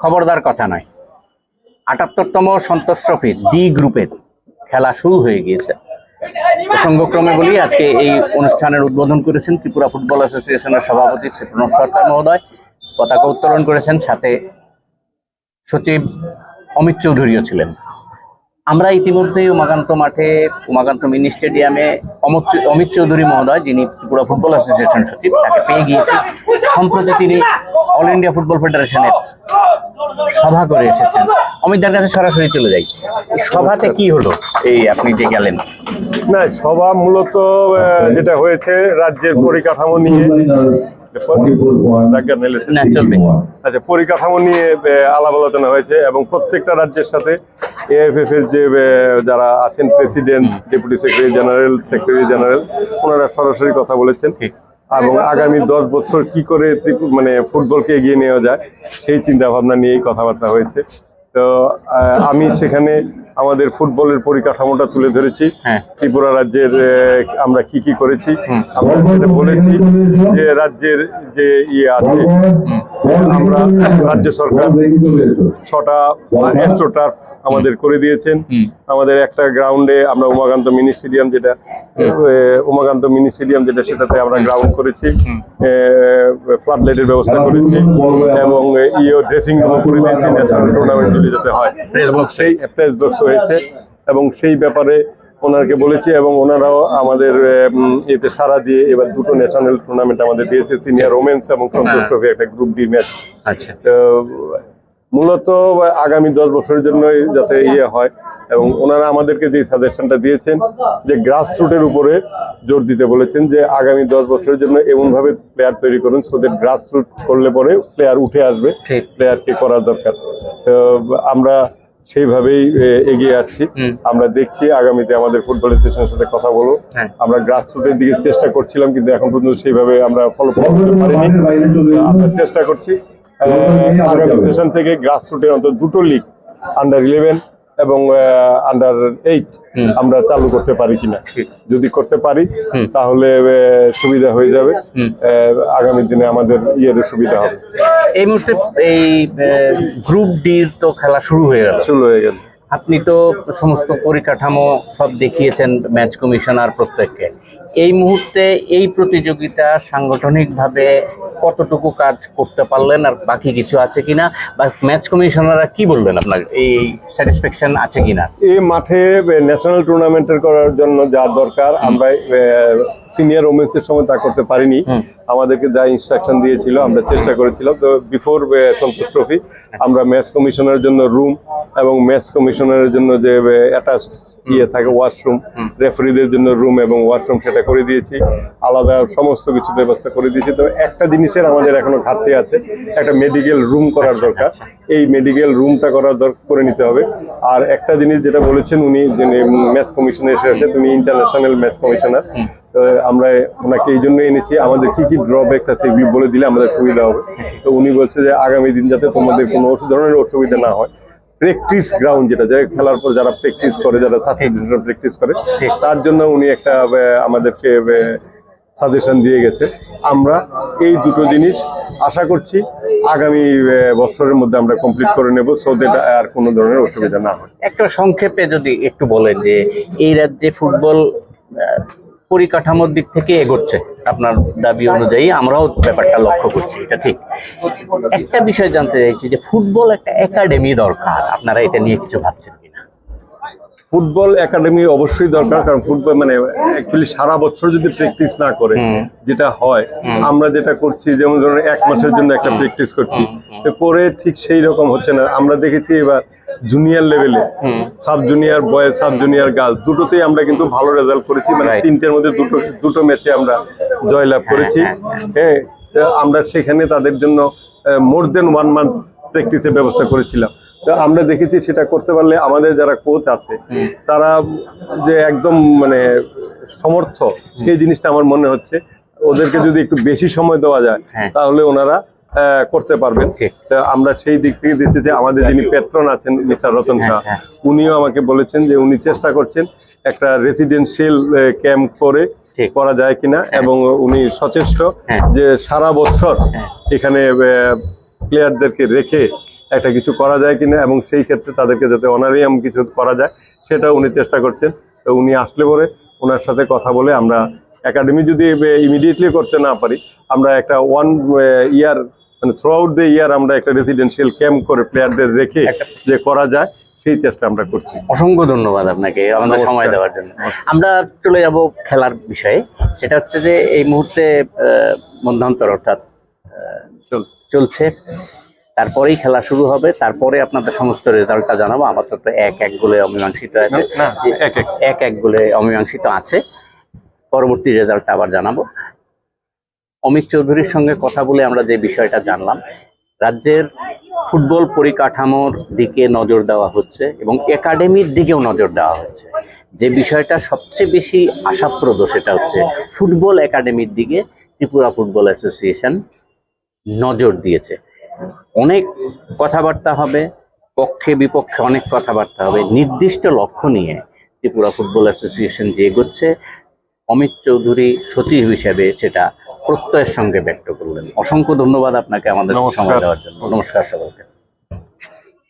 খবরদার কথা নয়। ৭৮তম সন্তোষ ট্রফি ডি গ্রুপের খেলা শুরু হয়ে গিয়েছে। প্রসঙ্গক্রমে বলি, আজকে এই অনুষ্ঠানের উদ্বোধন করেছেন ত্রিপুরা ফুটবল অ্যাসোসিয়েশনের সভাপতি শ্রী প্রণব সরকার মহোদয়। পতাকা উত্তোলন করেছেন, সাথে সচিব অমিত চৌধুরীও ছিলেন। আমরা ইতিমধ্যেই উমাকান্ত মাঠে, উমাকান্ত মিনি স্টেডিয়ামে অমিত চৌধুরী মহোদয়, যিনি ত্রিপুরা ফুটবল অ্যাসোসিয়েশন সচিব, তাকে পেয়ে গিয়েছি। সম্প্রতি তিনি অল ইন্ডিয়া ফুটবল ফেডারেশনের সভা করে এসেছেন। অমিতদার কাছে সরাসরি চলে যাই। এই সভাতে কি হলো, এই আপনি যে গেলেন? না, সভা মূলত যেটা হয়েছে রাজ্যের পরিকাঠামো নিয়ে, আচ্ছা, পরিকাঠামো নিয়ে আলাপ আলোচনা হয়েছে এবং প্রত্যেকটা রাজ্যের সাথে এএফএফ এর যে যারা আছেন, প্রেসিডেন্ট, ডেপুটি সেক্রেটারি জেনারেল, ওনারা সরাসরি কথা বলেছেন এবং আগামী 10 বছর কি করে মানে ফুটবলকে এগিয়ে নেওয়া যায় সেই চিন্তা ভাবনা নিয়েই কথাবার্তা হয়েছে। তো আমি সেখানে আমাদের ফুটবলের পরিকাঠামোটা তুলে ধরেছি, ত্রিপুরা রাজ্যের আমরা কি কি করেছি। আমরা যেটা বলেছি যে রাজ্যের যে ইয়ে আছে, আমরা রাজ্য সরকার 6টা এস্ট্রো টার্ফ আমাদের করে দিয়েছেন। আমাদের একটা গ্রাউন্ডে আমরা উমাকান্ত মিনি স্টেডিয়াম যেটা সেটাতে আমরা গ্রাউন্ড করেছি, ফ্লাড লাইটের ব্যবস্থা করেছি এবং ড্রেসিং রুম করে দিয়েছি ন্যাশনাল টুর্নামেন্ট যাতে হয়, এবং সেই প্রেস বক্স হয়েছে এবং সেই ব্যাপারে ওনাকে বলেছি এবং ওনারাও আমাদের এতে সারা দিয়ে এবার 2টো ন্যাশনাল টুর্নামেন্ট আমাদের দিয়েছে, সিনিয়র ওমেন্স এবং সন্তোষ ট্রফি একটা গ্রুপ ডি ম্যাচ। আচ্ছা, মূলত আগামী 10 বছরের জন্য যাতে ইয়ে হয় এবং ওনারা আমাদেরকে যে সাজেশনটা দিয়েছেন যে গ্রাসরুটের উপরে জোর দিতে বলেছেন যে আগামী 10 বছরের জন্য এমনভাবে প্লেয়ার তৈরি করুন সোদের গ্রাসরুট করলে পরে প্লেয়ার উঠে আসবে, প্লেয়ারকে করার দরকার। আমরা সেইভাবেই এগিয়ে আসছি। আমরা দেখছি আগামীতে আমাদের ফুটবল অ্যাসোসিয়েশনের সাথে কথা বলবো। আমরা গ্রাসরুটের দিকে চেষ্টা করছিলাম, কিন্তু এখন পর্যন্ত সেইভাবে আমরা ফলো করতে পারিনি। আমরা চেষ্টা করছি আগামী সেশন থেকে গ্রাসরুটে অন্তত 2টো লিগ, আন্ডার 11 এবং আন্ডার 8 আমরা চালু করতে পারি কিনা। যদি করতে পারি তাহলে সুবিধা হয়ে যাবে, আগামী দিনে আমাদের সুবিধা হবে। এই মুহূর্তে এই গ্রুপ ডির তো খেলা শুরু হয়ে গেল। আপনি তো সমস্ত পরিকাঠামো সব দেখিয়েছেন ম্যাচ কমিশনার প্রত্যেককে। এই মুহূর্তে এই প্রতিযোগিতা সাংগঠনিকভাবে কতটুকু কাজ করতে পারলেন, আর বাকি কিছু আছে কিনা, বা ম্যাচ কমিশনাররা কি বললেন, আপনার এই স্যাটিসফ্যাকশন আছে কিনা? এই মাঠে ন্যাশনাল টুর্নামেন্টের করার জন্য যা দরকার আমরা সিনিয়র ওমেন্সের সময় তা করতে পারিনি। আমাদেরকে যা ইনস্ট্রাকশন দিয়েছিল আমরা চেষ্টা করেছিলাম। তো বিফোর সন্তোষ ট্রফি আমরা ম্যাচ কমিশনারের জন্য রুম এবং ম্যাচ কমিশনারের জন্য যে অ্যাটাচ থাকে ওয়াশরুম, রেফারিদের জন্য রুম এবং ওয়াশরুম, সেটা করে দিয়েছি। আলাদা সমস্ত কিছু ব্যবস্থা করে দিয়েছি। তো একটা জিনিসের আমাদের এখনো ঘাটতি আছে, একটা মেডিকেল রুম করার দরকার। এই মেডিকেল রুমটা করে নিতে হবে। আর একটা জিনিস যেটা বলেছেন উনি, ম্যাচ কমিশনার এসে উনি ইন্টারন্যাশনাল ম্যাচ কমিশনার, আমরা ওনাকে এই জন্য এনেছি, আমাদের কি কি ড্রব্যাকস আছে এগুলি বলে দিলে আমাদের সুবিধা হবে। তো উনি বলছে যে আগামী দিন যাতে তোমাদের কোনো ধরনের অসুবিধা না হয়, প্র্যাকটিস গ্রাউন্ড যেটা খেলার পর যারা প্র্যাকটিস করে, যারা সাবস্টিটিউশন প্র্যাকটিস করে, তার জন্য উনি একটা আমাদেরকে সাজেশন দিয়ে গেছে। আমরা এই 2টো জিনিস আশা করছি আগামী বছরের মধ্যে আমরা কমপ্লিট করে নেব, সো দ্যাট আর কোনো ধরনের অসুবিধা না হয়। একটা সংক্ষেপে যদি একটু বলেন যে এই রাজ্যে ফুটবল পরিকাঠামোর দিক থেকে এগোচ্ছে আপনার দাবি অনুযায়ী, আমরাও ব্যাপারটা লক্ষ্য করছি, এটা ঠিক। একটা বিষয় জানতে চাইছি যে ফুটবল একটা একাডেমি দরকার, আপনারা এটা নিয়ে কিছু ভাবছেন কিনা? ফুটবল একাডেমি অবশ্যই দরকার, কারণ ফুটবল মানে অ্যাকচুয়ালি সারা বছর যদি প্র্যাকটিস না করে যেটা হয়, আমরা যেটা করছি যেমন ধরুন 1 মাসের জন্য একটা প্র্যাকটিস করছি, করে ঠিক সেই রকম হচ্ছে না। আমরা দেখেছি এবার জুনিয়র লেভেলে, sub junior boys, sub junior girls, দুটোতেই আমরা কিন্তু ভালো রেজাল্ট করেছি। মানে 3টের মধ্যে দুটো ম্যাচে আমরা জয়লাভ করেছি। হ্যাঁ, আমরা সেখানে তাদের জন্য মোর দেন 1 মান্থ প্র্যাকটিসের ব্যবস্থা করেছিলাম। তো আমরা দেখেছি সেটা করতে পারলে আমাদের যারা কোচ আছে তারা যে একদম মানে সমর্থ, এই জিনিসটা আমার মনে হচ্ছে ওদেরকে যদি একটু বেশি সময় দেওয়া যায় তাহলে ওনারা করতে পারবেন। আমরা সেই দিক থেকে দেখছি যে আমাদের যিনি পেট্রন আছেন মিস্টার রতন শাহ, উনিও আমাকে বলেছেন যে উনি চেষ্টা করছেন একটা রেসিডেন্সিয়াল ক্যাম্প করে করা যায় কিনা, এবং উনি সচেষ্ট যে সারা বছর এখানে প্লেয়ারদেরকে রেখে একটা কিছু করা যায় কিনা, এবং সেই ক্ষেত্রে তাদেরকে যাতে অনারিয়াম কিছু করা যায় সেটা উনি চেষ্টা করছেন। তো উনি আসলে পরে ওনার সাথে কথা বলে আমরা একাডেমি যদি ইমিডিয়েটলি করতে না পারি, আমরা একটা ইয়ার মানে থ্রু আউট দ্য ইয়ার আমরা একটা রেসিডেন্সিয়াল ক্যাম্প করে প্লেয়ারদের রেখে যে করা যায় সেই চেষ্টা আমরা করছি। অসংখ্য ধন্যবাদ আপনাকে আমাদের সময় দেওয়ার জন্য। আমরা চলে যাব খেলার বিষয়ে। সেটা হচ্ছে যে এই মুহূর্তে মধ্যান্তর অর্থাৎ চলছে, তারপরেই খেলা শুরু হবে, তারপরে আপনাদের সমস্ত রেজাল্টটা জানাবো। আমার তো 1-1 গোলে অমীমাংসিত আছে, যে 1-1 গোলে অমীমাংসিত আছে। পরবর্তী রেজাল্টটা আবার জানাবো। অমিত চৌধুরীর সঙ্গে কথা বলে আমরা যে বিষয়টা জানলাম, রাজ্যের ফুটবল পরিকাঠামোর দিকে নজর দেওয়া হচ্ছে এবং একাডেমির দিকেও নজর দেওয়া হচ্ছে। যে বিষয়টা সবচেয়ে বেশি আশাপ্রদ সেটা হচ্ছে ফুটবল একাডেমির দিকে ত্রিপুরা ফুটবল অ্যাসোসিয়েশন নজর দিয়েছে। অনেক কথাবার্তা হবে, পক্ষে বিপক্ষে অনেক কথাবার্তা হবে, নির্দিষ্ট লক্ষ্য নিয়ে ত্রিপুরা ফুটবল অ্যাসোসিয়েশন যে এগোচ্ছে, অমিত চৌধুরী সচিব হিসেবে সেটা প্রত্যয়ের সঙ্গে ব্যক্ত করলেন। অসংখ্য ধন্যবাদ আপনাকে আমাদের সময় দেওয়ার জন্য। নমস্কার সকলকে।